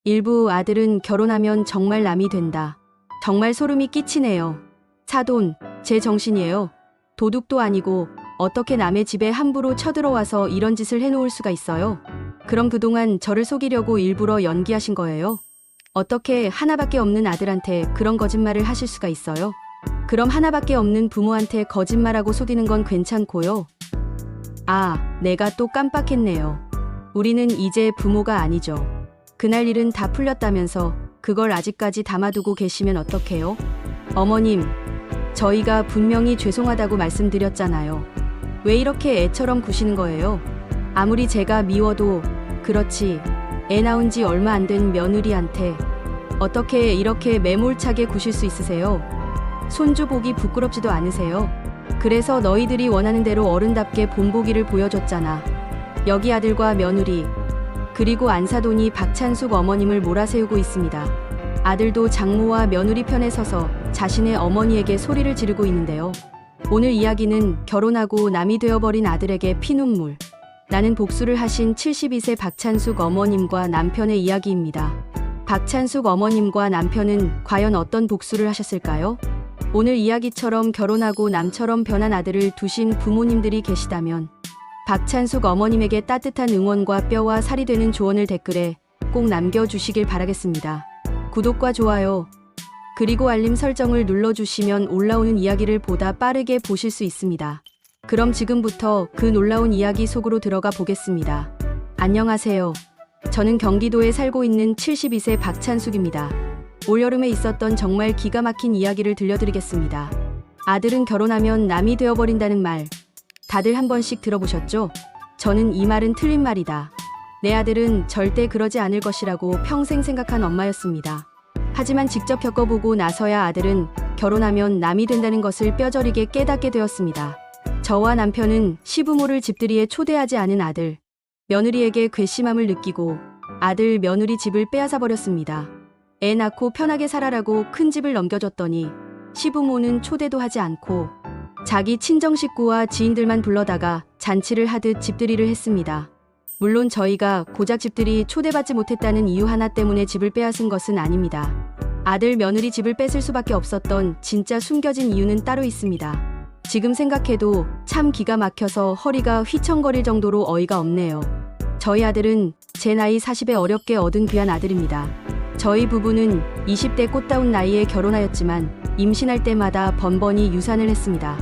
일부 아들은 결혼하면 정말 남이 된다. 정말 소름이 끼치네요. 사돈, 제 정신이에요. 도둑도 아니고 어떻게 남의 집에 함부로 쳐들어와서 이런 짓을 해놓을 수가 있어요? 그럼 그동안 저를 속이려고 일부러 연기하신 거예요? 어떻게 하나밖에 없는 아들한테 그런 거짓말을 하실 수가 있어요? 그럼 하나밖에 없는 부모한테 거짓말하고 속이는 건 괜찮고요. 아, 내가 또 깜빡했네요. 우리는 이제 부모가 아니죠. 그날 일은 다 풀렸다면서 그걸 아직까지 담아두고 계시면 어떡해요? 어머님, 저희가 분명히 죄송하다고 말씀드렸잖아요. 왜 이렇게 애처럼 구시는 거예요? 아무리 제가 미워도 그렇지, 애 낳은 지 얼마 안 된 며느리한테 어떻게 이렇게 매몰차게 구실 수 있으세요? 손주 보기 부끄럽지도 않으세요? 그래서 너희들이 원하는 대로 어른답게 본보기를 보여줬잖아. 여기 아들과 며느리, 그리고 안사돈이 박찬숙 어머님을 몰아세우고 있습니다. 아들도 장모와 며느리 편에 서서 자신의 어머니에게 소리를 지르고 있는데요. 오늘 이야기는 결혼하고 남이 되어버린 아들에게 피눈물 나는 복수를 하신 72세 박찬숙 어머님과 남편의 이야기입니다. 박찬숙 어머님과 남편은 과연 어떤 복수를 하셨을까요? 오늘 이야기처럼 결혼하고 남처럼 변한 아들을 두신 부모님들이 계시다면 박찬숙 어머님에게 따뜻한 응원과 뼈와 살이 되는 조언을 댓글에 꼭 남겨주시길 바라겠습니다. 구독과 좋아요, 그리고 알림 설정을 눌러주시면 올라오는 이야기를 보다 빠르게 보실 수 있습니다. 그럼 지금부터 그 놀라운 이야기 속으로 들어가 보겠습니다. 안녕하세요. 저는 경기도에 살고 있는 72세 박찬숙입니다. 올여름에 있었던 정말 기가 막힌 이야기를 들려드리겠습니다. 아들은 결혼하면 남이 되어버린다는 말, 다들 한 번씩 들어보셨죠? 저는 이 말은 틀린 말이다. 내 아들은 절대 그러지 않을 것이라고 평생 생각한 엄마였습니다. 하지만 직접 겪어보고 나서야 아들은 결혼하면 남이 된다는 것을 뼈저리게 깨닫게 되었습니다. 저와 남편은 시부모를 집들이에 초대하지 않은 아들, 며느리에게 괘씸함을 느끼고 아들, 며느리 집을 빼앗아 버렸습니다. 애 낳고 편하게 살아라고 큰 집을 넘겨줬더니 시부모는 초대도 하지 않고 자기 친정 식구와 지인들만 불러다가 잔치를 하듯 집들이를 했습니다. 물론 저희가 고작 집들이 초대받지 못했다는 이유 하나 때문에 집을 빼앗은 것은 아닙니다. 아들, 며느리 집을 뺏을 수밖에 없었던 진짜 숨겨진 이유는 따로 있습니다. 지금 생각해도 참 기가 막혀서 허리가 휘청거릴 정도로 어이가 없네요. 저희 아들은 제 나이 40에 어렵게 얻은 귀한 아들입니다. 저희 부부는 20대 꽃다운 나이에 결혼하였지만 임신할 때마다 번번이 유산을 했습니다.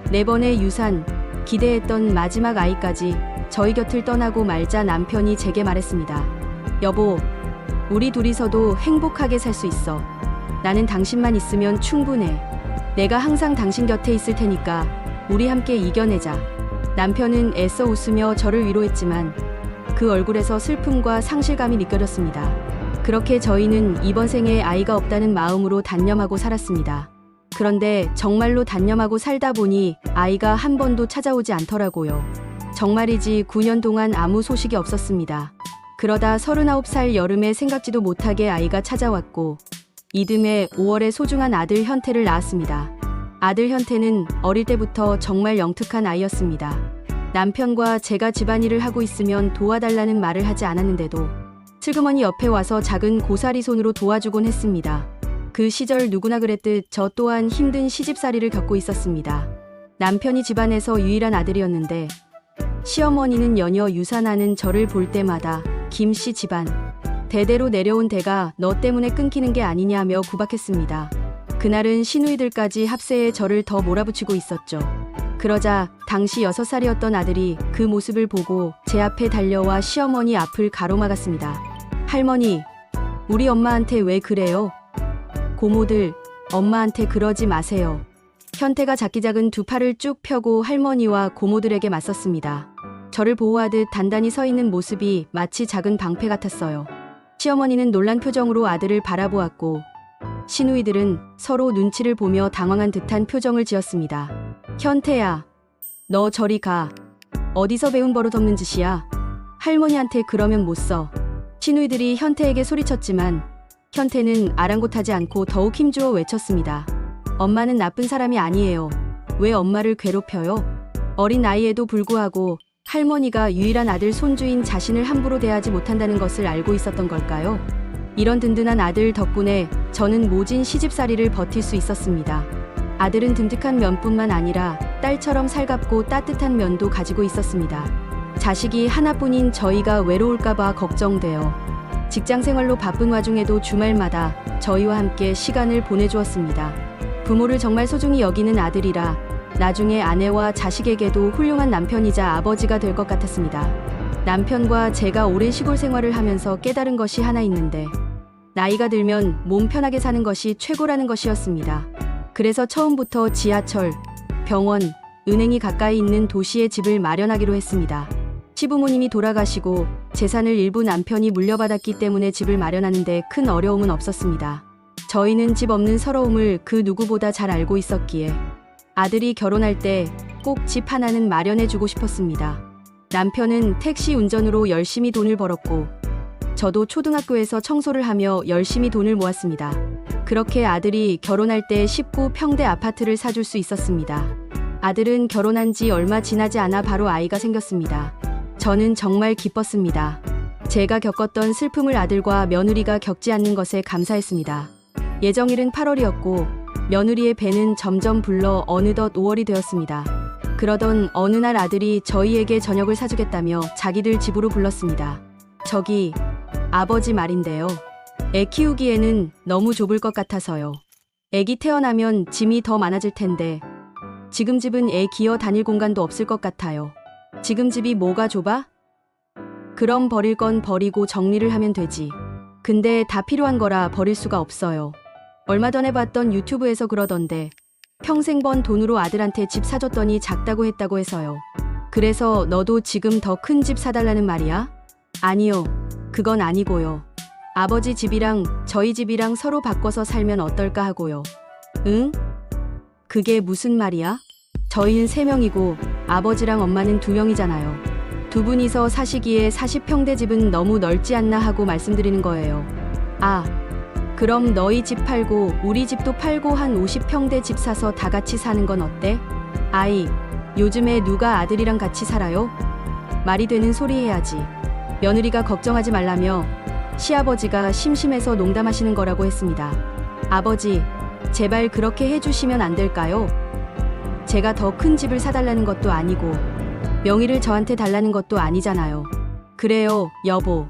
4번의 유산, 기대했던 마지막 아이까지 저희 곁을 떠나고 말자 남편이 제게 말했습니다. 여보, 우리 둘이서도 행복하게 살 수 있어. 나는 당신만 있으면 충분해. 내가 항상 당신 곁에 있을 테니까 우리 함께 이겨내자. 남편은 애써 웃으며 저를 위로했지만 그 얼굴에서 슬픔과 상실감이 느껴졌습니다. 그렇게 저희는 이번 생에 아이가 없다는 마음으로 단념하고 살았습니다. 그런데 정말로 단념하고 살다 보니 아이가 한 번도 찾아오지 않더라고요. 정말이지 9년 동안 아무 소식이 없었습니다. 그러다 39살 여름에 생각지도 못하게 아이가 찾아왔고 이듬해 5월에 소중한 아들 현태를 낳았습니다. 아들 현태는 어릴 때부터 정말 영특한 아이였습니다. 남편과 제가 집안일을 하고 있으면 도와달라는 말을 하지 않았는데도 슬그머니 옆에 와서 작은 고사리 손으로 도와주곤 했습니다. 그 시절 누구나 그랬듯 저 또한 힘든 시집살이를 겪고 있었습니다. 남편이 집안에서 유일한 아들이었는데 시어머니는 연여 유산하는 저를 볼 때마다 김씨 집안, 대대로 내려온 대가 너 때문에 끊기는 게 아니냐며 구박했습니다. 그날은 시누이들까지 합세해 저를 더 몰아붙이고 있었죠. 그러자 당시 6살이었던 아들이 그 모습을 보고 제 앞에 달려와 시어머니 앞을 가로막았습니다. 할머니, 우리 엄마한테 왜 그래요? 고모들, 엄마한테 그러지 마세요. 현태가 작기작은 두 팔을 쭉 펴고 할머니와 고모들에게 맞섰습니다. 저를 보호하듯 단단히 서 있는 모습이 마치 작은 방패 같았어요. 시어머니는 놀란 표정으로 아들을 바라보았고 시누이들은 서로 눈치를 보며 당황한 듯한 표정을 지었습니다. 현태야, 너 저리 가. 어디서 배운 버릇 없는 짓이야. 할머니한테 그러면 못 써. 시누이들이 현태에게 소리쳤지만 현태는 아랑곳하지 않고 더욱 힘주어 외쳤습니다. 엄마는 나쁜 사람이 아니에요. 왜 엄마를 괴롭혀요? 어린 나이에도 불구하고 할머니가 유일한 아들 손주인 자신을 함부로 대하지 못한다는 것을 알고 있었던 걸까요? 이런 든든한 아들 덕분에 저는 모진 시집살이를 버틸 수 있었습니다. 아들은 듬직한 면뿐만 아니라 딸처럼 살갑고 따뜻한 면도 가지고 있었습니다. 자식이 하나뿐인 저희가 외로울까봐 걱정돼요. 직장생활로 바쁜 와중에도 주말마다 저희와 함께 시간을 보내주었습니다. 부모를 정말 소중히 여기는 아들이라 나중에 아내와 자식에게도 훌륭한 남편이자 아버지가 될 것 같았습니다. 남편과 제가 오랜 시골 생활을 하면서 깨달은 것이 하나 있는데, 나이가 들면 몸 편하게 사는 것이 최고라는 것이었습니다. 그래서 처음부터 지하철, 병원, 은행이 가까이 있는 도시에 집을 마련하기로 했습니다. 시부모님이 돌아가시고 재산을 일부 남편이 물려받았기 때문에 집을 마련하는데 큰 어려움은 없었습니다. 저희는 집 없는 서러움을 그 누구보다 잘 알고 있었기에 아들이 결혼할 때 꼭 집 하나는 마련해주고 싶었습니다. 남편은 택시 운전으로 열심히 돈을 벌었고 저도 초등학교에서 청소를 하며 열심히 돈을 모았습니다. 그렇게 아들이 결혼할 때 19평대 아파트를 사줄 수 있었습니다. 아들은 결혼한 지 얼마 지나지 않아 바로 아이가 생겼습니다. 저는 정말 기뻤습니다. 제가 겪었던 슬픔을 아들과 며느리가 겪지 않는 것에 감사했습니다. 예정일은 8월이었고 며느리의 배는 점점 불러 어느덧 5월이 되었습니다. 그러던 어느 날 아들이 저희에게 저녁을 사주겠다며 자기들 집으로 불렀습니다. 저기 아버지 말인데요. 애 키우기에는 너무 좁을 것 같아서요. 애기 태어나면 짐이 더 많아질 텐데 지금 집은 애 기어 다닐 공간도 없을 것 같아요. 지금 집이 뭐가 좁아? 그럼 버릴 건 버리고 정리를 하면 되지. 근데 다 필요한 거라 버릴 수가 없어요. 얼마 전에 봤던 유튜브에서 그러던데 평생 번 돈으로 아들한테 집 사줬더니 작다고 했다고 해서요. 그래서 너도 지금 더 큰 집 사달라는 말이야? 아니요. 그건 아니고요. 아버지 집이랑 저희 집이랑 서로 바꿔서 살면 어떨까 하고요. 응? 그게 무슨 말이야? 저희는 3명이고 아버지랑 엄마는 2명이잖아요. 두 분이서 사시기에 40평대 집은 너무 넓지 않나 하고 말씀드리는 거예요. 아, 그럼 너희 집 팔고 우리 집도 팔고 한 50평대 집 사서 다 같이 사는 건 어때? 아이, 요즘에 누가 아들이랑 같이 살아요? 말이 되는 소리 해야지. 며느리가 걱정하지 말라며 시아버지가 심심해서 농담하시는 거라고 했습니다. 아버지, 제발 그렇게 해주시면 안 될까요? 제가 더 큰 집을 사달라는 것도 아니고 명의를 저한테 달라는 것도 아니잖아요. 그래요, 여보.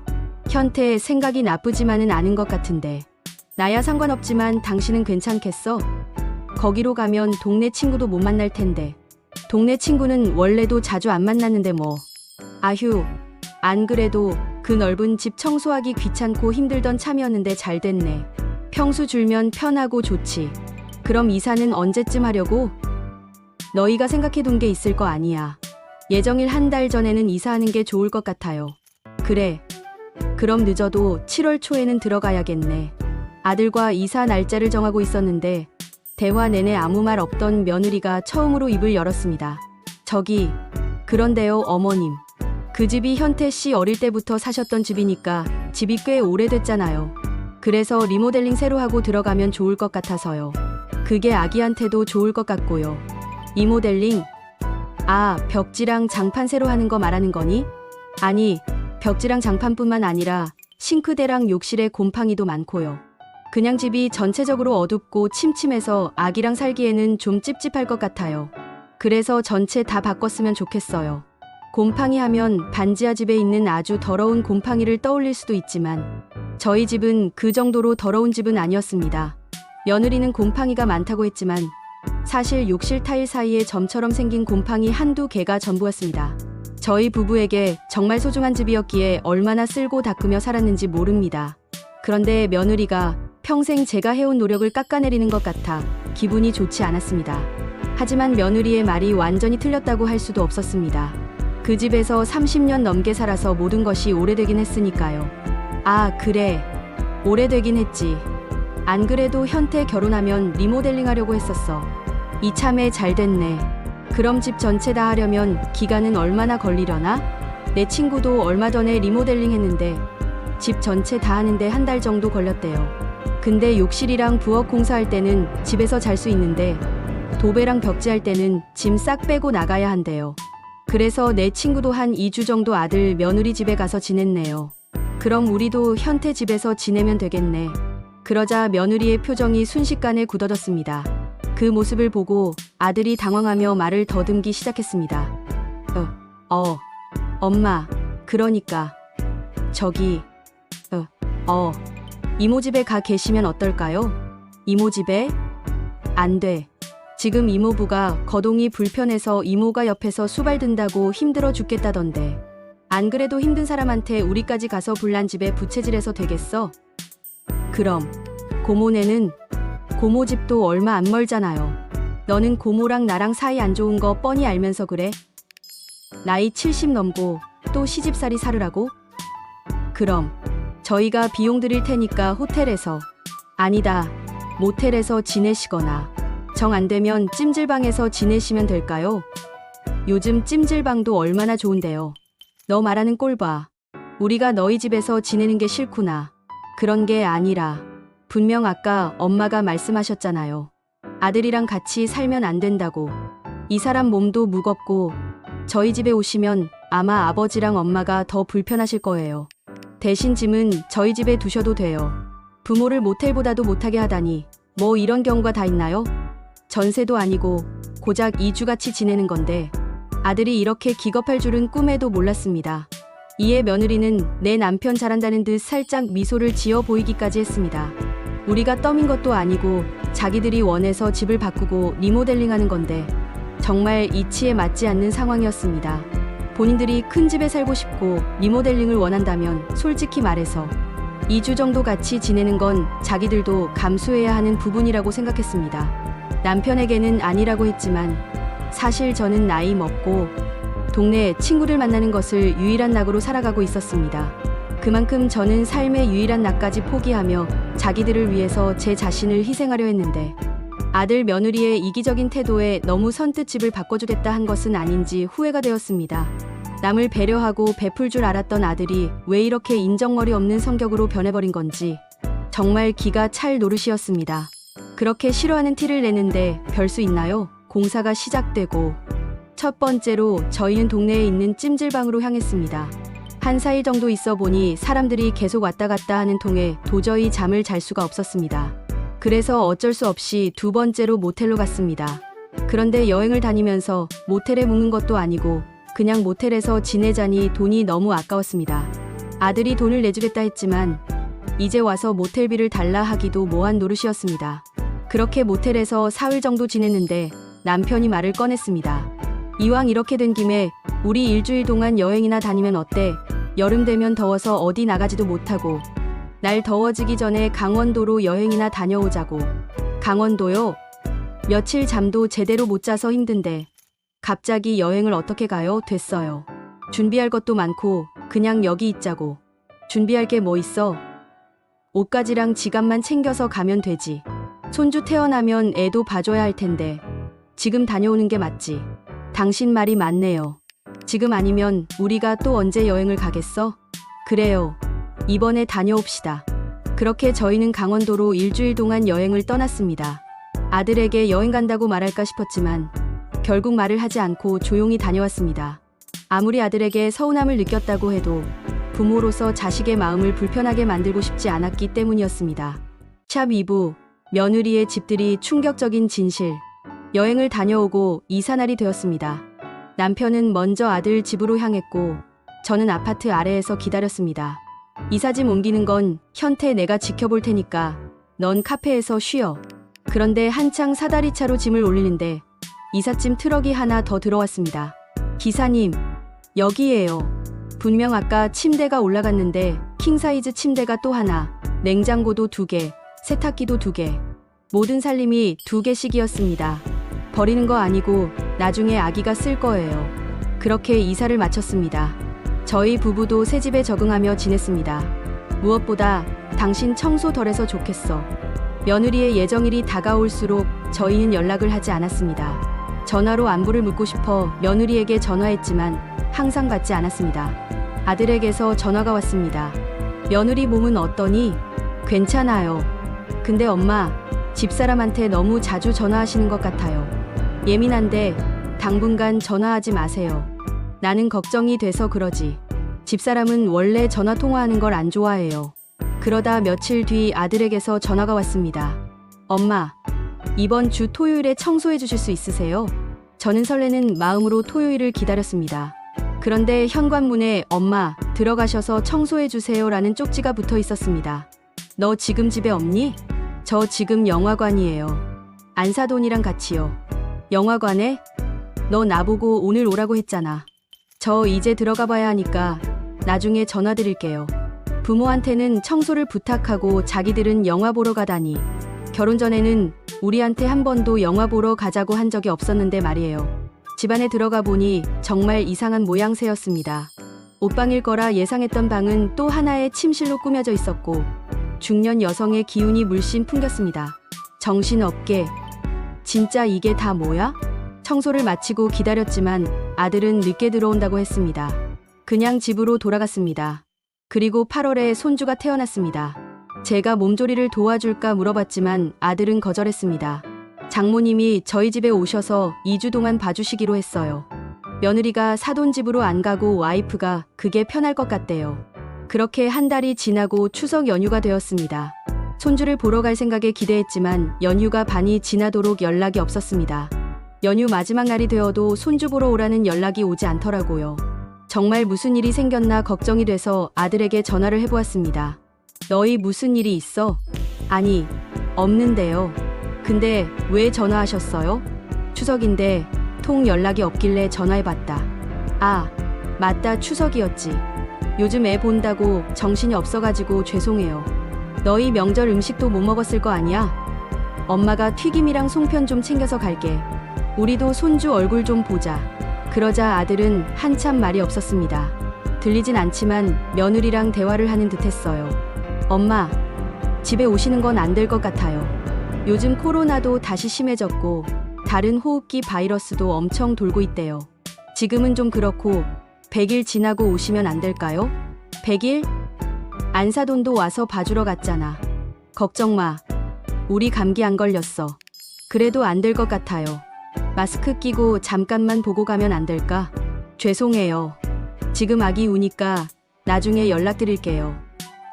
현태 생각이 나쁘지만은 않은 것 같은데. 나야 상관없지만 당신은 괜찮겠어? 거기로 가면 동네 친구도 못 만날 텐데. 동네 친구는 원래도 자주 안 만났는데 뭐. 아휴, 안 그래도 그 넓은 집 청소하기 귀찮고 힘들던 참이었는데 잘 됐네. 평수 줄면 편하고 좋지. 그럼 이사는 언제쯤 하려고? 너희가 생각해둔 게 있을 거 아니야. 예정일 한 달 전에는 이사하는 게 좋을 것 같아요. 그래. 그럼 늦어도 7월 초에는 들어가야겠네. 아들과 이사 날짜를 정하고 있었는데 대화 내내 아무 말 없던 며느리가 처음으로 입을 열었습니다. 저기, 그런데요, 어머님. 그 집이 현태 씨 어릴 때부터 사셨던 집이니까 집이 꽤 오래됐잖아요. 그래서 리모델링 새로 하고 들어가면 좋을 것 같아서요. 그게 아기한테도 좋을 것 같고요. 리모델링? 아, 벽지랑 장판 새로 하는 거 말하는 거니? 아니, 벽지랑 장판뿐만 아니라 싱크대랑 욕실에 곰팡이도 많고요. 그냥 집이 전체적으로 어둡고 침침해서 아기랑 살기에는 좀 찝찝할 것 같아요. 그래서 전체 다 바꿨으면 좋겠어요. 곰팡이 하면 반지하 집에 있는 아주 더러운 곰팡이를 떠올릴 수도 있지만 저희 집은 그 정도로 더러운 집은 아니었습니다. 며느리는 곰팡이가 많다고 했지만 사실 욕실 타일 사이에 점처럼 생긴 곰팡이 한두 개가 전부였습니다. 저희 부부에게 정말 소중한 집이었기에 얼마나 쓸고 닦으며 살았는지 모릅니다. 그런데 며느리가 평생 제가 해온 노력을 깎아내리는 것 같아 기분이 좋지 않았습니다. 하지만 며느리의 말이 완전히 틀렸다고 할 수도 없었습니다. 그 집에서 30년 넘게 살아서 모든 것이 오래되긴 했으니까요. 아, 그래. 오래되긴 했지. 안 그래도 현태 결혼하면 리모델링 하려고 했었어. 이참에 잘 됐네. 그럼 집 전체 다 하려면 기간은 얼마나 걸리려나? 내 친구도 얼마 전에 리모델링 했는데 집 전체 다 하는데 한 달 정도 걸렸대요. 근데 욕실이랑 부엌 공사할 때는 집에서 잘 수 있는데 도배랑 벽지할 때는 짐 싹 빼고 나가야 한대요. 그래서 내 친구도 한 2주 정도 아들 며느리 집에 가서 지냈네요. 그럼 우리도 현태 집에서 지내면 되겠네. 그러자 며느리의 표정이 순식간에 굳어졌습니다. 그 모습을 보고 아들이 당황하며 말을 더듬기 시작했습니다. 엄마, 그러니까 저기 이모 집에 가 계시면 어떨까요? 이모 집에? 안 돼. 지금 이모부가 거동이 불편해서 이모가 옆에서 수발든다고 힘들어 죽겠다던데. 안 그래도 힘든 사람한테 우리까지 가서 불난 집에 부채질해서 되겠어? 그럼 고모네는 고모 집도 얼마 안 멀잖아요. 너는 고모랑 나랑 사이 안 좋은 거 뻔히 알면서 그래? 나이 70 넘고 또 시집살이 살으라고? 그럼 저희가 비용 드릴 테니까 호텔에서, 아니다, 모텔에서 지내시거나 정 안 되면 찜질방에서 지내시면 될까요? 요즘 찜질방도 얼마나 좋은데요. 너 말하는 꼴 봐. 우리가 너희 집에서 지내는 게 싫구나. 그런 게 아니라 분명 아까 엄마가 말씀하셨잖아요. 아들이랑 같이 살면 안 된다고. 이 사람 몸도 무겁고 저희 집에 오시면 아마 아버지랑 엄마가 더 불편하실 거예요. 대신 짐은 저희 집에 두셔도 돼요. 부모를 모텔보다도 못하게 하다니 뭐 이런 경우가 다 있나요? 전세도 아니고 고작 2주 같이 지내는 건데 아들이 이렇게 기겁할 줄은 꿈에도 몰랐습니다. 이에 며느리는 내 남편 잘한다는 듯 살짝 미소를 지어 보이기까지 했습니다. 우리가 떠민 것도 아니고 자기들이 원해서 집을 바꾸고 리모델링하는 건데 정말 이치에 맞지 않는 상황이었습니다. 본인들이 큰 집에 살고 싶고 리모델링을 원한다면 솔직히 말해서 2주 정도 같이 지내는 건 자기들도 감수해야 하는 부분이라고 생각했습니다. 남편에게는 아니라고 했지만 사실 저는 나이 먹고 동네 친구를 만나는 것을 유일한 낙으로 살아가고 있었습니다. 그만큼 저는 삶의 유일한 낙까지 포기하며 자기들을 위해서 제 자신을 희생하려 했는데 아들 며느리의 이기적인 태도에 너무 선뜻 집을 바꿔주겠다 한 것은 아닌지 후회가 되었습니다. 남을 배려하고 베풀 줄 알았던 아들이 왜 이렇게 인정머리 없는 성격으로 변해버린 건지 정말 기가 찰 노릇이었습니다. 그렇게 싫어하는 티를 내는데 별 수 있나요? 공사가 시작되고 첫 번째로 저희는 동네에 있는 찜질방으로 향했습니다. 한 4일 정도 있어 보니 사람들이 계속 왔다 갔다 하는 통에 도저히 잠을 잘 수가 없었습니다. 그래서 어쩔 수 없이 두 번째로 모텔로 갔습니다. 그런데 여행을 다니면서 모텔에 묵는 것도 아니고 그냥 모텔에서 지내자니 돈이 너무 아까웠습니다. 아들이 돈을 내주겠다 했지만 이제 와서 모텔비를 달라 하기도 뭐한 노릇이었습니다. 그렇게 모텔에서 4일 정도 지냈는데 남편이 말을 꺼냈습니다. 이왕 이렇게 된 김에 우리 일주일 동안 여행이나 다니면 어때? 여름 되면 더워서 어디 나가지도 못하고 날 더워지기 전에 강원도로 여행이나 다녀오자고. 강원도요? 며칠 잠도 제대로 못 자서 힘든데 갑자기 여행을 어떻게 가요? 됐어요. 준비할 것도 많고 그냥 여기 있자고. 준비할 게 뭐 있어? 옷가지랑 지갑만 챙겨서 가면 되지. 손주 태어나면 애도 봐줘야 할 텐데 지금 다녀오는 게 맞지. 당신 말이 맞네요. 지금 아니면 우리가 또 언제 여행을 가겠어? 그래요. 이번에 다녀옵시다. 그렇게 저희는 강원도로 일주일 동안 여행을 떠났습니다. 아들에게 여행 간다고 말할까 싶었지만 결국 말을 하지 않고 조용히 다녀왔습니다. 아무리 아들에게 서운함을 느꼈다고 해도 부모로서 자식의 마음을 불편하게 만들고 싶지 않았기 때문이었습니다. 샵 2부 며느리의 집들이 충격적인 진실. 여행을 다녀오고 이사날이 되었습니다. 남편은 먼저 아들 집으로 향했고 저는 아파트 아래에서 기다렸습니다. 이삿짐 옮기는 건 현태 내가 지켜볼 테니까 넌 카페에서 쉬어. 그런데 한창 사다리차로 짐을 올리는데 이삿짐 트럭이 하나 더 들어왔습니다. 기사님, 여기에요. 분명 아까 침대가 올라갔는데 킹사이즈 침대가 또 하나, 냉장고도 2개, 세탁기도 2개, 모든 살림이 2개씩이었습니다. 버리는 거 아니고 나중에 아기가 쓸 거예요. 그렇게 이사를 마쳤습니다. 저희 부부도 새 집에 적응하며 지냈습니다. 무엇보다 당신 청소 덜해서 좋겠어. 며느리의 예정일이 다가올수록 저희는 연락을 하지 않았습니다. 전화로 안부를 묻고 싶어 며느리에게 전화했지만 항상 받지 않았습니다. 아들에게서 전화가 왔습니다. 며느리 몸은 어떠니? 괜찮아요. 근데 엄마, 집사람한테 너무 자주 전화하시는 것 같아요. 예민한데 당분간 전화하지 마세요. 나는 걱정이 돼서 그러지. 집사람은 원래 전화 통화하는 걸 안 좋아해요. 그러다 며칠 뒤 아들에게서 전화가 왔습니다. 엄마, 이번 주 토요일에 청소해 주실 수 있으세요? 저는 설레는 마음으로 토요일을 기다렸습니다. 그런데 현관문에 엄마, 들어가셔서 청소해 주세요라는 쪽지가 붙어 있었습니다. 너 지금 집에 없니? 저 지금 영화관이에요. 안사돈이랑 같이요. 영화관에? 너 나보고 오늘 오라고 했잖아. 저 이제 들어가 봐야 하니까 나중에 전화 드릴게요. 부모한테는 청소를 부탁하고 자기들은 영화 보러 가다니. 결혼 전에는 우리한테 한 번도 영화 보러 가자고 한 적이 없었는데 말이에요. 집안에 들어가 보니 정말 이상한 모양새였습니다. 옷방일 거라 예상했던 방은 또 하나의 침실로 꾸며져 있었고 중년 여성의 기운이 물씬 풍겼습니다. 정신없게. 진짜 이게 다 뭐야? 청소를 마치고 기다렸지만 아들은 늦게 들어온다고 했습니다. 그냥 집으로 돌아갔습니다. 그리고 8월에 손주가 태어났습니다. 제가 몸조리를 도와줄까 물어봤지만 아들은 거절했습니다. 장모님이 저희 집에 오셔서 2주 동안 봐주시기로 했어요. 며느리가 사돈 집으로 안 가고 와이프가 그게 편할 것 같대요. 그렇게 한 달이 지나고 추석 연휴가 되었습니다. 손주를 보러 갈 생각에 기대했지만 연휴가 반이 지나도록 연락이 없었습니다. 연휴 마지막 날이 되어도 손주 보러 오라는 연락이 오지 않더라고요. 정말 무슨 일이 생겼나 걱정이 돼서 아들에게 전화를 해보았습니다. 너희 무슨 일이 있어? 아니, 없는데요. 근데 왜 전화하셨어요? 추석인데 통 연락이 없길래 전화해봤다. 아, 맞다, 추석이었지. 요즘 애 본다고 정신이 없어가지고 죄송해요. 너희 명절 음식도 못 먹었을 거 아니야? 엄마가 튀김이랑 송편 좀 챙겨서 갈게. 우리도 손주 얼굴 좀 보자. 그러자 아들은 한참 말이 없었습니다. 들리진 않지만 며느리랑 대화를 하는 듯 했어요. 엄마, 집에 오시는 건 안 될 것 같아요. 요즘 코로나도 다시 심해졌고 다른 호흡기 바이러스도 엄청 돌고 있대요. 지금은 좀 그렇고 100일 지나고 오시면 안 될까요? 100일? 안사돈도 와서 봐주러 갔잖아. 걱정 마. 우리 감기 안 걸렸어. 그래도 안 될 것 같아요. 마스크 끼고 잠깐만 보고 가면 안 될까? 죄송해요. 지금 아기 우니까 나중에 연락드릴게요.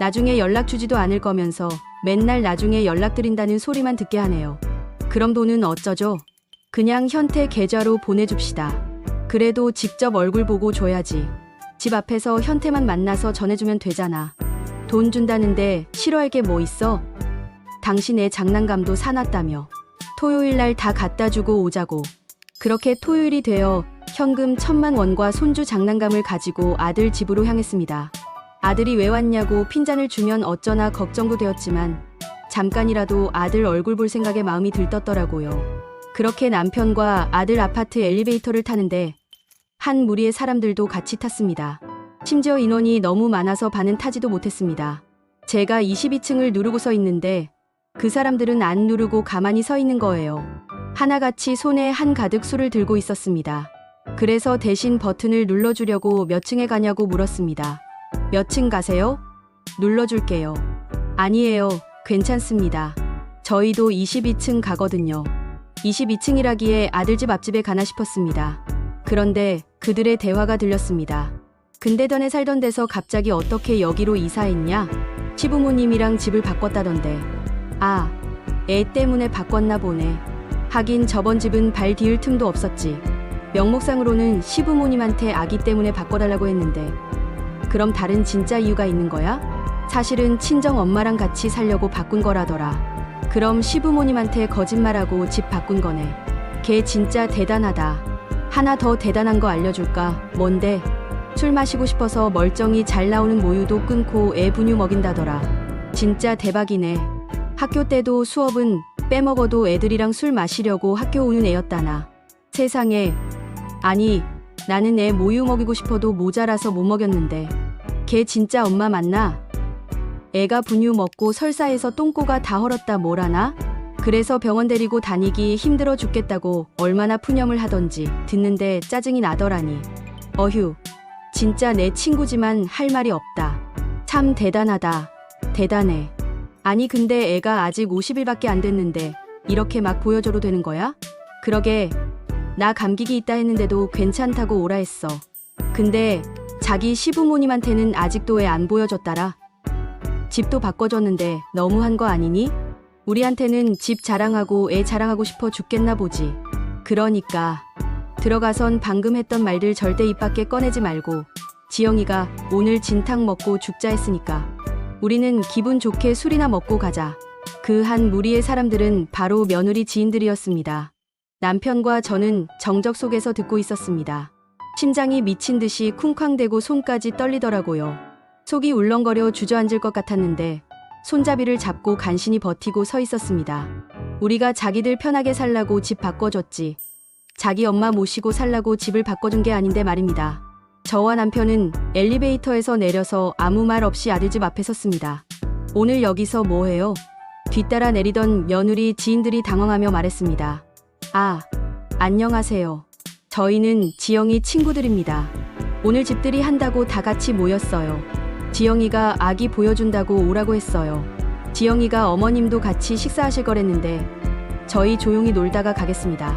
나중에 연락 주지도 않을 거면서 맨날 나중에 연락드린다는 소리만 듣게 하네요. 그럼 돈은 어쩌죠? 그냥 현태 계좌로 보내줍시다. 그래도 직접 얼굴 보고 줘야지. 집 앞에서 현태만 만나서 전해주면 되잖아. 돈 준다는데 싫어할 게 뭐 있어? 당신 애 장난감도 사놨다며. 토요일 날 다 갖다 주고 오자고. 그렇게 토요일이 되어 현금 1,000만 원과 손주 장난감을 가지고 아들 집으로 향했습니다. 아들이 왜 왔냐고 핀잔을 주면 어쩌나 걱정도 되었지만 잠깐이라도 아들 얼굴 볼 생각에 마음이 들떴더라고요. 그렇게 남편과 아들 아파트 엘리베이터를 타는데 한 무리의 사람들도 같이 탔습니다. 심지어 인원이 너무 많아서 반은 타지도 못했습니다. 제가 22층을 누르고 서 있는데 그 사람들은 안 누르고 가만히 서 있는 거예요. 하나같이 손에 한가득 술을 들고 있었습니다. 그래서 대신 버튼을 눌러주려고 몇 층에 가냐고 물었습니다. 몇 층 가세요? 눌러줄게요. 아니에요. 괜찮습니다. 저희도 22층 가거든요. 22층이라기에 아들 집 앞집에 가나 싶었습니다. 그런데 그들의 대화가 들렸습니다. 근데 전에 살던 데서 갑자기 어떻게 여기로 이사했냐? 시부모님이랑 집을 바꿨다던데. 아, 애 때문에 바꿨나 보네. 하긴 저번 집은 발 디을 틈도 없었지. 명목상으로는 시부모님한테 아기 때문에 바꿔달라고 했는데 그럼 다른 진짜 이유가 있는 거야? 사실은 친정 엄마랑 같이 살려고 바꾼 거라더라. 그럼 시부모님한테 거짓말하고 집 바꾼 거네. 걔 진짜 대단하다. 하나 더 대단한 거 알려줄까? 뭔데? 술 마시고 싶어서 멀쩡히 잘 나오는 모유도 끊고 애 분유 먹인다더라. 진짜 대박이네. 학교 때도 수업은 빼먹어도 애들이랑 술 마시려고 학교 오는 애였다나. 세상에. 아니, 나는 애 모유 먹이고 싶어도 모자라서 못 먹였는데 걔 진짜 엄마 맞나? 애가 분유 먹고 설사해서 똥꼬가 다 헐었다 뭐라나? 그래서 병원 데리고 다니기 힘들어 죽겠다고 얼마나 푸념을 하던지 듣는데 짜증이 나더라니. 어휴, 진짜 내 친구지만 할 말이 없다. 참 대단하다. 대단해. 아니 근데 애가 아직 50일밖에 안 됐는데 이렇게 막 보여줘도 되는 거야? 그러게, 나 감기기 있다 했는데도 괜찮다고 오라 했어. 근데 자기 시부모님한테는 아직도 왜 안 보여줬다라. 집도 바꿔줬는데 너무한 거 아니니? 우리한테는 집 자랑하고 애 자랑하고 싶어 죽겠나 보지. 그러니까 들어가선 방금 했던 말들 절대 입 밖에 꺼내지 말고. 지영이가 오늘 진탕 먹고 죽자 했으니까 우리는 기분 좋게 술이나 먹고 가자. 그 한 무리의 사람들은 바로 며느리 지인들이었습니다. 남편과 저는 정적 속에서 듣고 있었습니다. 심장이 미친 듯이 쿵쾅대고 손까지 떨리더라고요. 속이 울렁거려 주저앉을 것 같았는데 손잡이를 잡고 간신히 버티고 서 있었습니다. 우리가 자기들 편하게 살라고 집 바꿔줬지. 자기 엄마 모시고 살라고 집을 바꿔준 게 아닌데 말입니다. 저와 남편은 엘리베이터에서 내려서 아무 말 없이 아들 집 앞에 섰습니다. 오늘 여기서 뭐해요? 뒤따라 내리던 며느리 지인들이 당황하며 말했습니다. 아, 안녕하세요. 저희는 지영이 친구들입니다. 오늘 집들이 한다고 다 같이 모였어요. 지영이가 아기 보여준다고 오라고 했어요. 지영이가 어머님도 같이 식사하실 거랬는데 저희 조용히 놀다가 가겠습니다.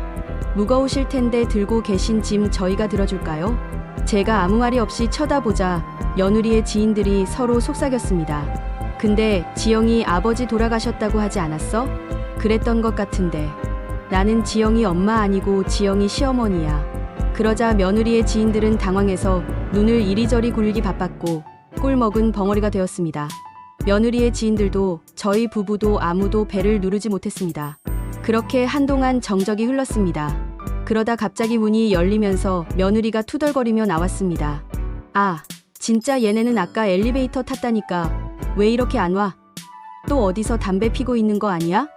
무거우실 텐데 들고 계신 짐 저희가 들어줄까요? 제가 아무 말이 없이 쳐다보자 며느리의 지인들이 서로 속삭였습니다. 근데 지영이 아버지 돌아가셨다고 하지 않았어? 그랬던 것 같은데. 나는 지영이 엄마 아니고 지영이 시어머니야. 그러자 며느리의 지인들은 당황해서 눈을 이리저리 굴리기 바빴고 꿀먹은 벙어리가 되었습니다. 며느리의 지인들도 저희 부부도 아무도 배를 누르지 못했습니다. 그렇게 한동안 정적이 흘렀습니다. 그러다 갑자기 문이 열리면서 며느리가 투덜거리며 나왔습니다. 아, 진짜 얘네는 아까 엘리베이터 탔다니까. 왜 이렇게 안 와? 또 어디서 담배 피고 있는 거 아니야?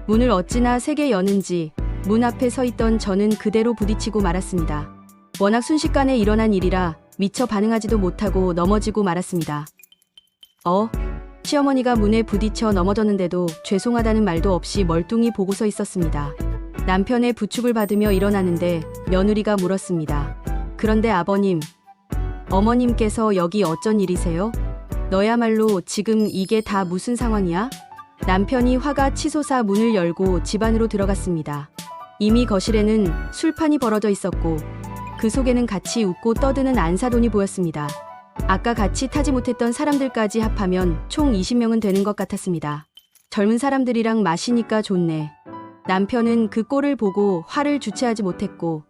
문을 어찌나 세게 여는지 문 앞에 서 있던 저는 그대로 부딪히고 말았습니다. 워낙 순식간에 일어난 일이라 미처 반응하지도 못하고 넘어지고 말았습니다. 시어머니가 문에 부딪혀 넘어졌는데도 죄송하다는 말도 없이 멀뚱히 보고 서 있었습니다. 남편의 부축을 받으며 일어나는데 며느리가 물었습니다. 그런데 아버님, 어머님께서 여기 어쩐 일이세요? 너야말로 지금 이게 다 무슨 상황이야? 남편이 화가 치솟아 문을 열고 집 안으로 들어갔습니다. 이미 거실에는 술판이 벌어져 있었고 그 속에는 같이 웃고 떠드는 안사돈이 보였습니다. 아까 같이 타지 못했던 사람들까지 합하면 총 20명은 되는 것 같았습니다. 젊은 사람들이랑 마시니까 좋네. 남편은 그 꼴을 보고 화를 주체하지 못했고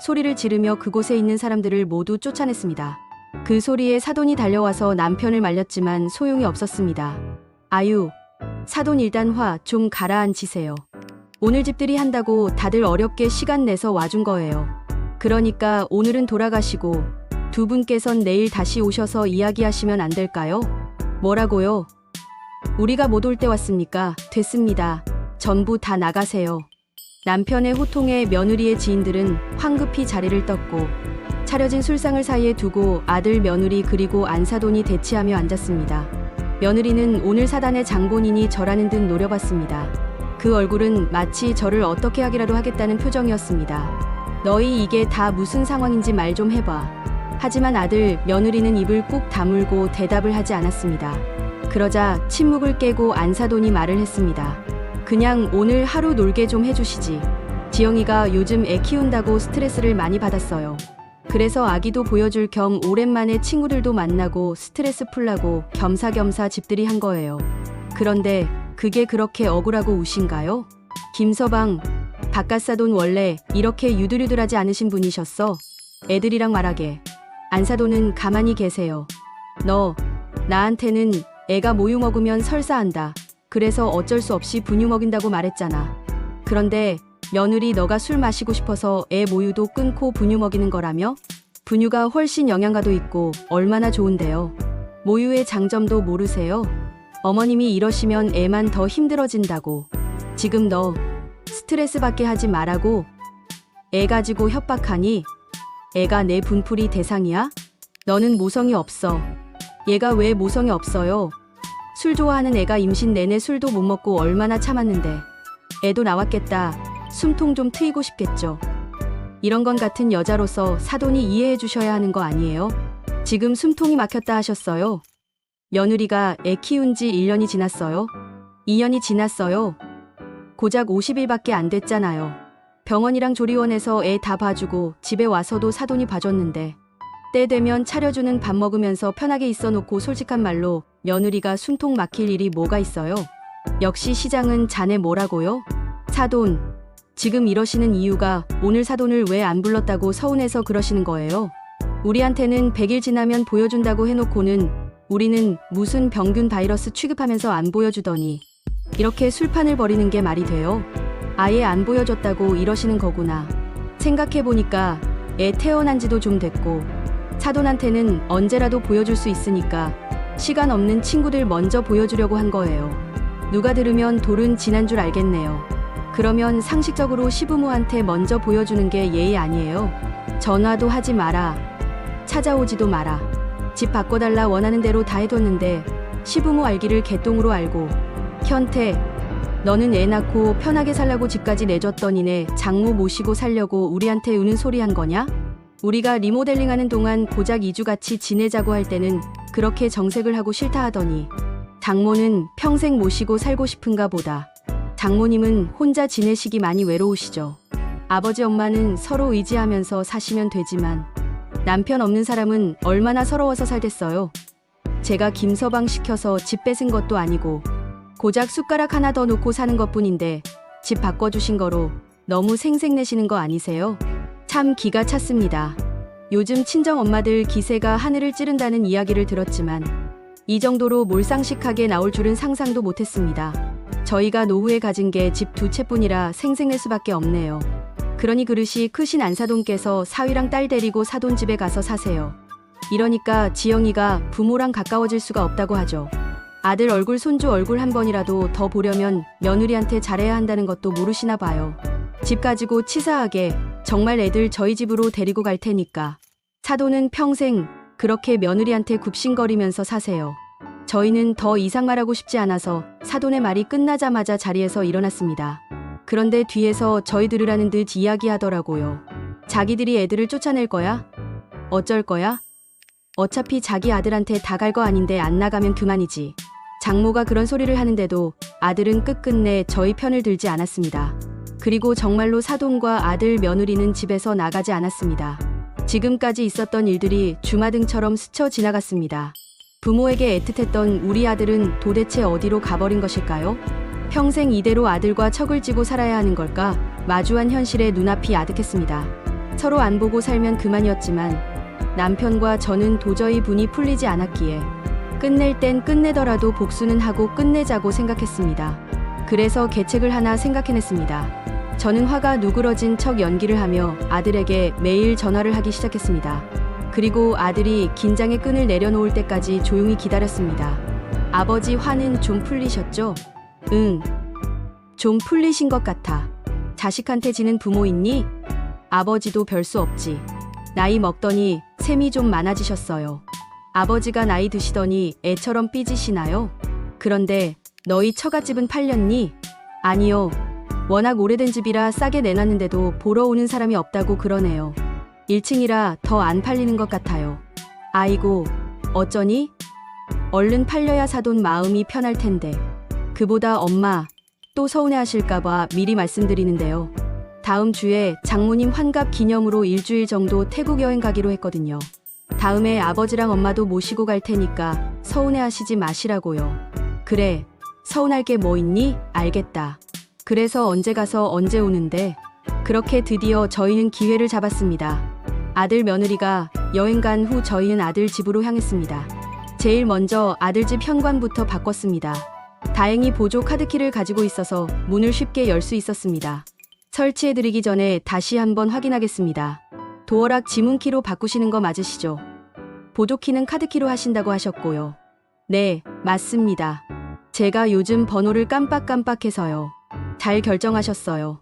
소리를 지르며 그곳에 있는 사람들을 모두 쫓아냈습니다. 그 소리에 사돈이 달려와서 남편을 말렸지만 소용이 없었습니다. 아유, 사돈 일단 화 좀 가라앉히세요. 오늘 집들이 한다고 다들 어렵게 시간 내서 와준 거예요. 그러니까 오늘은 돌아가시고 두 분께선 내일 다시 오셔서 이야기하시면 안 될까요? 뭐라고요? 우리가 못 올 때 왔으니까 됐습니다. 전부 다 나가세요. 남편의 호통에 며느리의 지인들은 황급히 자리를 떴고 차려진 술상을 사이에 두고 아들 며느리 그리고 안사돈이 대치하며 앉았습니다. 며느리는 오늘 사단의 장본인이 저라는 듯 노려봤습니다. 그 얼굴은 마치 저를 어떻게 하기라도 하겠다는 표정이었습니다. 너희 이게 다 무슨 상황인지 말 좀 해봐. 하지만 아들 며느리는 입을 꾹 다물고 대답을 하지 않았습니다. 그러자 침묵을 깨고 안사돈이 말을 했습니다. 그냥 오늘 하루 놀게 좀 해주시지. 지영이가 요즘 애 키운다고 스트레스를 많이 받았어요. 그래서 아기도 보여줄 겸 오랜만에 친구들도 만나고 스트레스 풀라고 겸사겸사 집들이 한 거예요. 그런데 그게 그렇게 억울하고 우신가요? 김서방, 바깥사돈 원래 이렇게 유들유들하지 않으신 분이셨어? 애들이랑 말하게. 안사돈은 가만히 계세요. 너, 나한테는 애가 모유 먹으면 설사한다. 그래서 어쩔 수 없이 분유 먹인다고 말했잖아. 그런데 며느리 너가 술 마시고 싶어서 애 모유도 끊고 분유 먹이는 거라며? 분유가 훨씬 영양가도 있고 얼마나 좋은데요. 모유의 장점도 모르세요? 어머님이 이러시면 애만 더 힘들어진다고. 지금 너 스트레스 받게 하지 말라고. 애 가지고 협박하니? 애가 내 분풀이 대상이야? 너는 모성이 없어. 얘가 왜 모성이 없어요? 술 좋아하는 애가 임신 내내 술도 못 먹고 얼마나 참았는데. 애도 나왔겠다. 숨통 좀 트이고 싶겠죠. 이런 건 같은 여자로서 사돈이 이해해 주셔야 하는 거 아니에요? 지금 숨통이 막혔다 하셨어요. 며느리가 애 키운 지 1년이 지났어요. 2년이 지났어요. 고작 50일밖에 안 됐잖아요. 병원이랑 조리원에서 애 다 봐주고 집에 와서도 사돈이 봐줬는데 때 되면 차려주는 밥 먹으면서 편하게 있어 놓고 솔직한 말로 며느리가 숨통 막힐 일이 뭐가 있어요? 역시 시장은 자네 뭐라고요? 사돈. 지금 이러시는 이유가 오늘 사돈을 왜 안 불렀다고 서운해서 그러시는 거예요? 우리한테는 100일 지나면 보여준다고 해놓고는 우리는 무슨 병균 바이러스 취급하면서 안 보여주더니 이렇게 술판을 벌이는 게 말이 돼요? 아예 안 보여줬다고 이러시는 거구나. 생각해보니까 애 태어난 지도 좀 됐고 사돈한테는 언제라도 보여줄 수 있으니까 시간 없는 친구들 먼저 보여주려고 한 거예요. 누가 들으면 돌은 지난 줄 알겠네요. 그러면 상식적으로 시부모한테 먼저 보여주는 게 예의 아니에요? 전화도 하지 마라. 찾아오지도 마라. 집 바꿔달라 원하는 대로 다 해뒀는데 시부모 알기를 개똥으로 알고 현태 너는 애 낳고 편하게 살라고 집까지 내줬더니네 장모 모시고 살려고 우리한테 우는 소리 한 거냐? 우리가 리모델링하는 동안 고작 2주 같이 지내자고 할 때는 그렇게 정색을 하고 싫다 하더니 장모는 평생 모시고 살고 싶은가 보다. 장모님은 혼자 지내시기 많이 외로우시죠. 아버지 엄마는 서로 의지하면서 사시면 되지만 남편 없는 사람은 얼마나 서러워서 살겠어요. 제가 김서방 시켜서 집 뺏은 것도 아니고 고작 숟가락 하나 더 놓고 사는 것뿐인데 집 바꿔주신 거로 너무 생색내시는 거 아니세요? 참 기가 찼습니다. 요즘 친정 엄마들 기세가 하늘을 찌른다는 이야기를 들었지만 이 정도로 몰상식하게 나올 줄은 상상도 못했습니다. 저희가 노후에 가진 게 집 2채뿐이라 생색낼 수밖에 없네요. 그러니 그릇이 크신 안사돈께서 사위랑 딸 데리고 사돈 집에 가서 사세요. 이러니까 지영이가 부모랑 가까워질 수가 없다고 하죠. 아들 얼굴 손주 얼굴 한 번이라도 더 보려면 며느리한테 잘해야 한다는 것도 모르시나 봐요. 집 가지고 치사하게 정말 애들 저희 집으로 데리고 갈 테니까 사돈은 평생 그렇게 며느리한테 굽신거리면서 사세요. 저희는 더 이상 말하고 싶지 않아서 사돈의 말이 끝나자마자 자리에서 일어났습니다. 그런데 뒤에서 저희 들으라는 듯 이야기하더라고요. 자기들이 애들을 쫓아낼 거야? 어쩔 거야? 어차피 자기 아들한테 다 갈 거 아닌데 안 나가면 그만이지. 장모가 그런 소리를 하는데도 아들은 끝끝내 저희 편을 들지 않았습니다. 그리고 정말로 사돈과 아들 며느리는 집에서 나가지 않았습니다. 지금까지 있었던 일들이 주마등처럼 스쳐 지나갔습니다. 부모에게 애틋했던 우리 아들은 도대체 어디로 가버린 것일까요? 평생 이대로 아들과 척을 지고 살아야 하는 걸까? 마주한 현실에 눈앞이 아득했습니다. 서로 안 보고 살면 그만이었지만 남편과 저는 도저히 분이 풀리지 않았기에 끝낼 땐 끝내더라도 복수는 하고 끝내자고 생각했습니다. 그래서 계책을 하나 생각해냈습니다. 저는 화가 누그러진 척 연기를 하며 아들에게 매일 전화를 하기 시작했습니다. 그리고 아들이 긴장의 끈을 내려놓을 때까지 조용히 기다렸습니다. 아버지 화는 좀 풀리셨죠? 응. 좀 풀리신 것 같아. 자식한테 지는 부모 있니? 아버지도 별수 없지. 나이 먹더니 셈이 좀 많아지셨어요. 아버지가 나이 드시더니 애처럼 삐지시나요? 그런데 너희 처갓집은 팔렸니? 아니요. 워낙 오래된 집이라 싸게 내놨는데도 보러 오는 사람이 없다고 그러네요. 1층이라 더 안 팔리는 것 같아요. 아이고, 어쩌니? 얼른 팔려야 사돈 마음이 편할 텐데. 그보다 엄마, 또 서운해하실까봐 미리 말씀드리는데요. 다음 주에 장모님 환갑 기념으로 일주일 정도 태국 여행 가기로 했거든요. 다음에 아버지랑 엄마도 모시고 갈 테니까 서운해하시지 마시라고요. 그래, 서운할 게 뭐 있니? 알겠다. 그래서 언제 가서 언제 오는데? 그렇게 드디어 저희는 기회를 잡았습니다. 아들 며느리가 여행 간 후 저희는 아들 집으로 향했습니다. 제일 먼저 아들 집 현관부터 바꿨습니다. 다행히 보조 카드키를 가지고 있어서 문을 쉽게 열 수 있었습니다. 설치해드리기 전에 다시 한번 확인하겠습니다. 도어락 지문키로 바꾸시는 거 맞으시죠? 보조키는 카드키로 하신다고 하셨고요. 네, 맞습니다. 제가 요즘 번호를 깜빡깜빡해서요. 잘 결정하셨어요.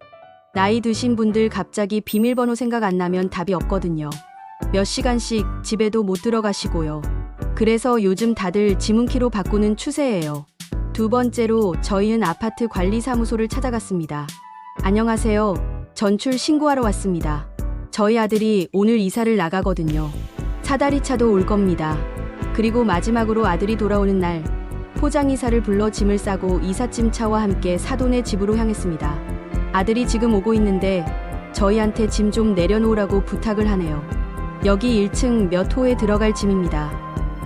나이 드신 분들 갑자기 비밀번호 생각 안 나면 답이 없거든요. 몇 시간씩 집에도 못 들어가시고요. 그래서 요즘 다들 지문키로 바꾸는 추세예요. 두 번째로 저희는 아파트 관리사무소를 찾아갔습니다. 안녕하세요. 전출 신고하러 왔습니다. 저희 아들이 오늘 이사를 나가거든요. 사다리차도 올 겁니다. 그리고 마지막으로 아들이 돌아오는 날 포장이사를 불러 짐을 싸고 이삿짐 차와 함께 사돈의 집으로 향했습니다. 아들이 지금 오고 있는데 저희한테 짐 좀 내려놓으라고 부탁을 하네요. 여기 1층 몇 호에 들어갈 짐입니다.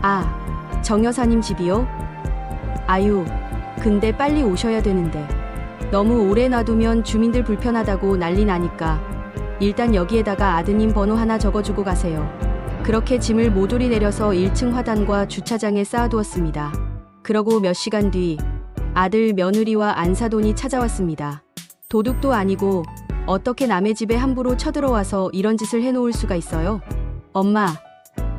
아, 정 여사님 집이요? 아유, 근데 빨리 오셔야 되는데. 너무 오래 놔두면 주민들 불편하다고 난리 나니까 일단 여기에다가 아드님 번호 하나 적어주고 가세요. 그렇게 짐을 모조리 내려서 1층 화단과 주차장에 쌓아두었습니다. 그러고 몇 시간 뒤 아들 며느리와 안사돈이 찾아왔습니다. 도둑도 아니고 어떻게 남의 집에 함부로 쳐들어와서 이런 짓을 해놓을 수가 있어요? 엄마,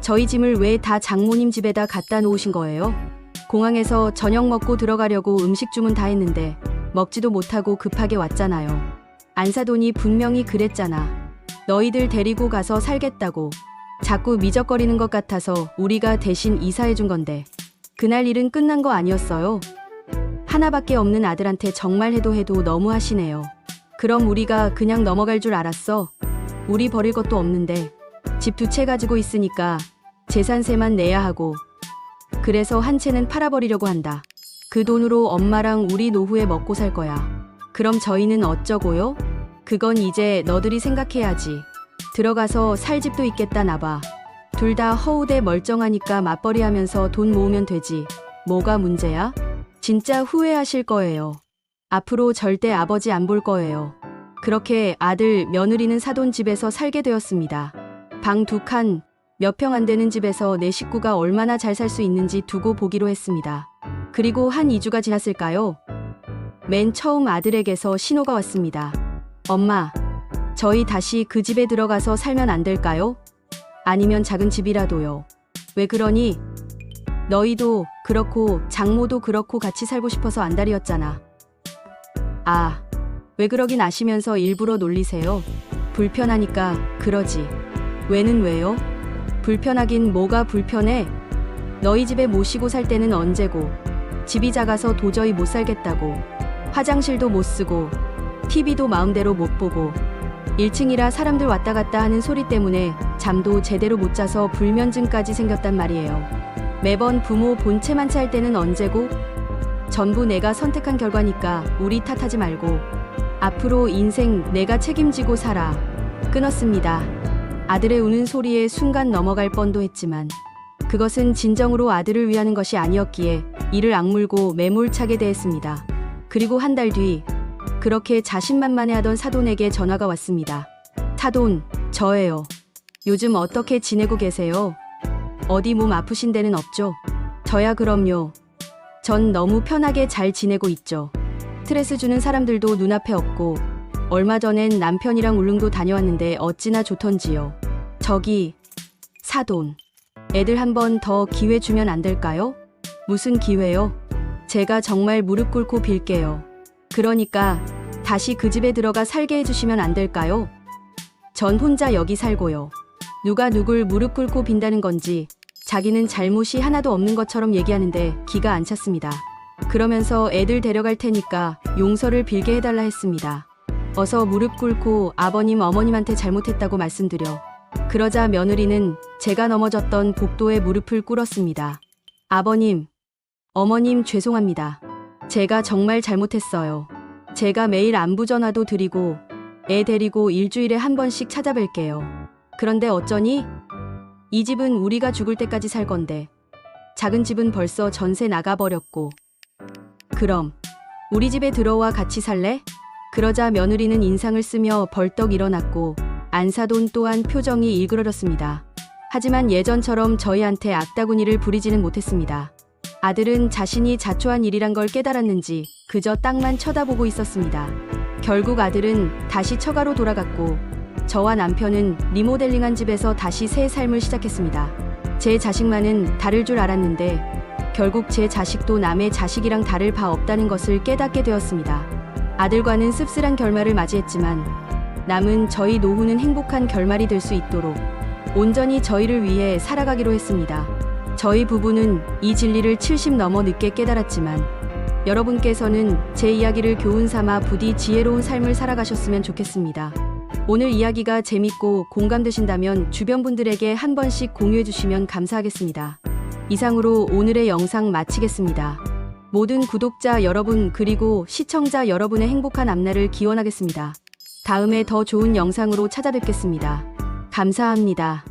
저희 짐을 왜 다 장모님 집에다 갖다 놓으신 거예요? 공항에서 저녁 먹고 들어가려고 음식 주문 다 했는데 먹지도 못하고 급하게 왔잖아요. 안사돈이 분명히 그랬잖아. 너희들 데리고 가서 살겠다고. 자꾸 미적거리는 것 같아서 우리가 대신 이사해 준 건데. 그날 일은 끝난 거 아니었어요? 하나밖에 없는 아들한테 정말 해도 너무 하시네요. 그럼 우리가 그냥 넘어갈 줄 알았어? 우리 버릴 것도 없는데 집 2채 가지고 있으니까 재산세만 내야 하고, 그래서 한 채는 팔아버리려고 한다. 그 돈으로 엄마랑 우리 노후에 먹고 살 거야. 그럼 저희는 어쩌고요? 그건 이제 너들이 생각해야지. 들어가서 살 집도 있겠다 나봐. 둘 다 허우대 멀쩡하니까 맞벌이 하면서 돈 모으면 되지. 뭐가 문제야? 진짜 후회하실 거예요. 앞으로 절대 아버지 안 볼 거예요. 그렇게 아들, 며느리는 사돈 집에서 살게 되었습니다. 방 2칸, 몇 평 안 되는 집에서 내 식구가 얼마나 잘 살 수 있는지 두고 보기로 했습니다. 그리고 한 2주가 지났을까요? 맨 처음 아들에게서 신호가 왔습니다. 엄마, 저희 다시 그 집에 들어가서 살면 안 될까요? 아니면 작은 집이라도요. 왜 그러니? 너희도 그렇고 장모도 그렇고 같이 살고 싶어서 안달이었잖아. 아, 왜 그러긴 아시면서 일부러 놀리세요? 불편하니까 그러지. 왜는 왜요? 불편하긴 뭐가 불편해? 너희 집에 모시고 살 때는 언제고, 집이 작아서 도저히 못 살겠다고, 화장실도 못 쓰고, TV도 마음대로 못 보고, 1층이라 사람들 왔다 갔다 하는 소리 때문에 잠도 제대로 못 자서 불면증까지 생겼단 말이에요. 매번 부모 본체만 찰 때는 언제고? 전부 내가 선택한 결과니까 우리 탓하지 말고 앞으로 인생 내가 책임지고 살아. 끊었습니다. 아들의 우는 소리에 순간 넘어갈 뻔도 했지만 그것은 진정으로 아들을 위하는 것이 아니었기에 이를 악물고 매몰차게 대했습니다. 그리고 한 달 뒤 그렇게 자신만만해하던 사돈에게 전화가 왔습니다. 사돈, 저예요. 요즘 어떻게 지내고 계세요? 어디 몸 아프신 데는 없죠? 저야 그럼요. 전 너무 편하게 잘 지내고 있죠. 스트레스 주는 사람들도 눈앞에 없고 얼마 전엔 남편이랑 울릉도 다녀왔는데 어찌나 좋던지요. 저기 사돈, 애들 한 번 더 기회 주면 안 될까요? 무슨 기회요? 제가 정말 무릎 꿇고 빌게요. 그러니까 다시 그 집에 들어가 살게 해주시면 안 될까요? 전 혼자 여기 살고요. 누가 누굴 무릎 꿇고 빈다는 건지 자기는 잘못이 하나도 없는 것처럼 얘기하는데 기가 안 찼습니다. 그러면서 애들 데려갈 테니까 용서를 빌게 해달라 했습니다. 어서 무릎 꿇고 아버님 어머님한테 잘못했다고 말씀드려. 그러자 며느리는 제가 넘어졌던 복도에 무릎을 꿇었습니다. 아버님, 어머님 죄송합니다. 제가 정말 잘못했어요. 제가 매일 안부 전화도 드리고 애 데리고 일주일에 한 번씩 찾아뵐게요. 그런데 어쩌니? 이 집은 우리가 죽을 때까지 살 건데 작은 집은 벌써 전세 나가버렸고. 그럼 우리 집에 들어와 같이 살래? 그러자 며느리는 인상을 쓰며 벌떡 일어났고 안사돈 또한 표정이 일그러졌습니다. 하지만 예전처럼 저희한테 악다구니를 부리지는 못했습니다. 아들은 자신이 자초한 일이란 걸 깨달았는지 그저 땅만 쳐다보고 있었습니다. 결국 아들은 다시 처가로 돌아갔고 저와 남편은 리모델링한 집에서 다시 새 삶을 시작했습니다. 제 자식만은 다를 줄 알았는데 결국 제 자식도 남의 자식이랑 다를 바 없다는 것을 깨닫게 되었습니다. 아들과는 씁쓸한 결말을 맞이했지만 남은 저희 노후는 행복한 결말이 될 수 있도록 온전히 저희를 위해 살아가기로 했습니다. 저희 부부는 이 진리를 70 넘어 늦게 깨달았지만 여러분께서는 제 이야기를 교훈 삼아 부디 지혜로운 삶을 살아가셨으면 좋겠습니다. 오늘 이야기가 재밌고 공감되신다면 주변 분들에게 한 번씩 공유해 주시면 감사하겠습니다. 이상으로 오늘의 영상 마치겠습니다. 모든 구독자 여러분 그리고 시청자 여러분의 행복한 앞날을 기원하겠습니다. 다음에 더 좋은 영상으로 찾아뵙겠습니다. 감사합니다.